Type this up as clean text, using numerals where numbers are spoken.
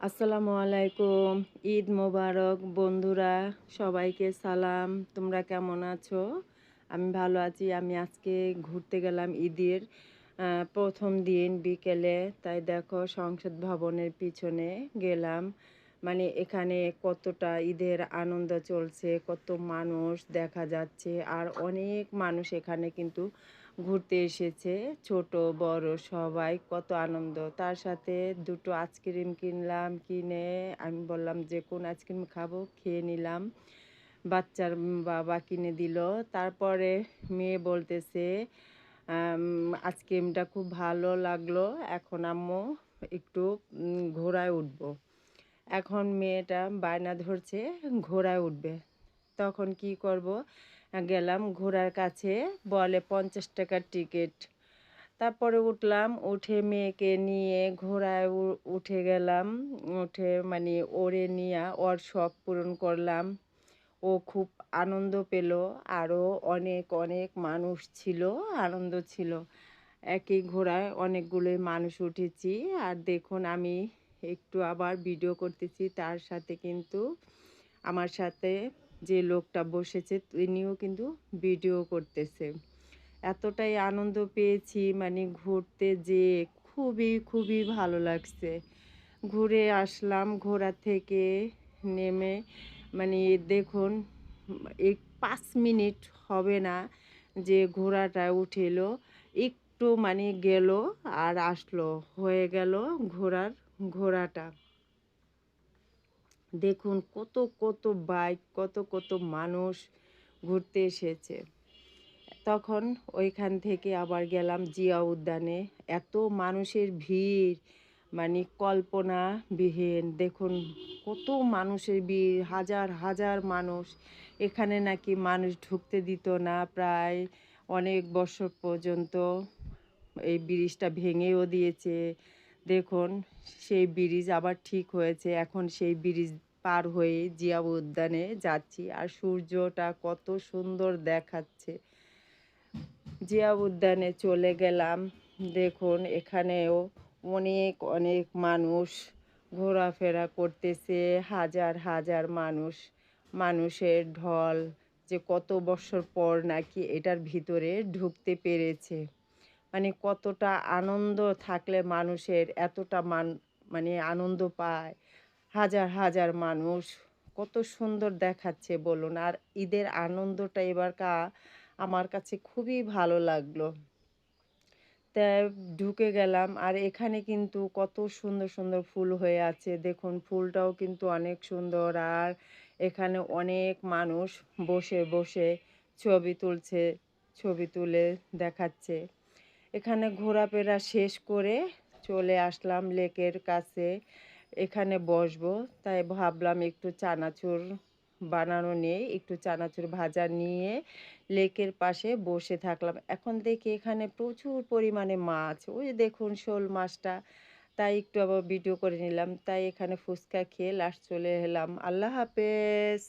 আসসালামু আলাইকুম। ঈদ মোবারক বন্ধুরা, সবাইকে সালাম। তোমরা কেমন আছো? আমি ভালো আছি। আমি আজকে ঘুরতে গেলাম ঈদের ১ম দিন বিকেলে। তাই দেখো সংসদ ভবনের পিছনে গেলাম। মানে এখানে কতটা ঈদের আনন্দ চলছে, কত মানুষ দেখা যাচ্ছে। আর অনেক মানুষ এখানে কিন্তু ঘুরতে এসেছে, ছোট বড় সবাই কত আনন্দ। তার সাথে দুটো আইসক্রিম কিনলাম, কিনে আমি বললাম যে কোন আইসক্রিম খাবো, খেয়ে নিলাম। বাচ্চার বাবা কিনে দিল। তারপরে মেয়ে বলতেছে আইসক্রিমটা খুব ভালো লাগলো, এখন আম্মু একটু ঘোড়ায় উঠবো। এখন মেয়েটা বায়না ধরছে ঘোড়ায় উঠবে। তখন কি করব, গেলাম ঘোড়ার কাছে, বলে 50 টাকার টিকিট। তারপরে উঠলাম, উঠে মেয়েকে নিয়ে ঘোড়ায় উঠে গেলাম। উঠে মানে ওরে নিয়ে ওর শখ পূরণ করলাম। ও খুব আনন্দ পেল। আরও অনেক অনেক মানুষ ছিল, আনন্দ ছিল। একই ঘোড়ায় অনেকগুলোই মানুষ উঠেছি। আর দেখুন আমি একটু আবার ভিডিও করতেছি, তার সাথে কিন্তু আমার সাথে যে লোকটা বসেছে তিনিও কিন্তু ভিডিও করতেছে। এতটাই আনন্দ পেয়েছি, মানে ঘুরতে যেয়ে খুবই খুবই ভালো লাগছে। ঘুরে আসলাম ঘোড়া থেকে নেমে, মানে দেখুন এই ৫ মিনিট হবে না যে ঘোড়াটা উঠেলো, একটু মানে গেল আর আসলো, হয়ে গেল ঘোড়াটা। দেখুন কত কত বাইক, কত কত মানুষ ঘুরতে এসেছে। তখন ওইখান থেকে আবার গেলাম জিয়া উদ্যানে। এত মানুষের ভিড়, মানে কল্পনাবিহীন। দেখুন কত মানুষের ভিড়, হাজার হাজার মানুষ। এখানে নাকি মানুষ ঢুকতে দিত না প্রায় অনেক বছর পর্যন্ত। এই ব্রিজটা ভেঙেও দিয়েছে। দেখুন সেই ব্রিজ আবার ঠিক হয়েছে। এখন সেই ব্রিজ পার হয়ে জিয়া উদ্যানে যাচ্ছি। আর সূর্যটা কত সুন্দর দেখাচ্ছে। জিয়া উদ্যানে চলে গেলাম। দেখুন এখানেও অনেক অনেক মানুষ ঘোরাফেরা করতেছে, হাজার হাজার মানুষ, মানুষের ঢল। যে কত বছর পর নাকি এটার ভিতরে ঢুকতে পেরেছে। মানে কতটা আনন্দ থাকলে মানুষের এতটা মানে আনন্দ পায়। হাজার হাজার মানুষ, কত সুন্দর দেখাচ্ছে বলুন। আর ঈদের আনন্দটা আমার কাছে খুবই ভালো লাগলো। তা ঢুকে গেলাম। আর এখানে কিন্তু কত সুন্দর সুন্দর ফুল হয়ে আছে। দেখুন ফুলটাও কিন্তু অনেক সুন্দর। আর এখানে অনেক মানুষ বসে বসে ছবি তুলছে, ছবি তুলে দেখাচ্ছে। এখানে ঘোরাফেরা শেষ করে চলে আসলাম লেকের কাছে। এখানে বসবো, তাই ভাবলাম একটু চানাচুর বানানো নিয়ে, একটু চানাচুর ভাজা নিয়ে লেকের পাশে বসে থাকলাম। এখন দেখি এখানে প্রচুর পরিমাণে মাছ, ওই দেখুন শোল মাছটা। তাই একটু আবার ভিডিও করে নিলাম। তাই এখানে ফুচকা খেয়ে লাস্ট চলে এলাম। আল্লাহ হাফেজ।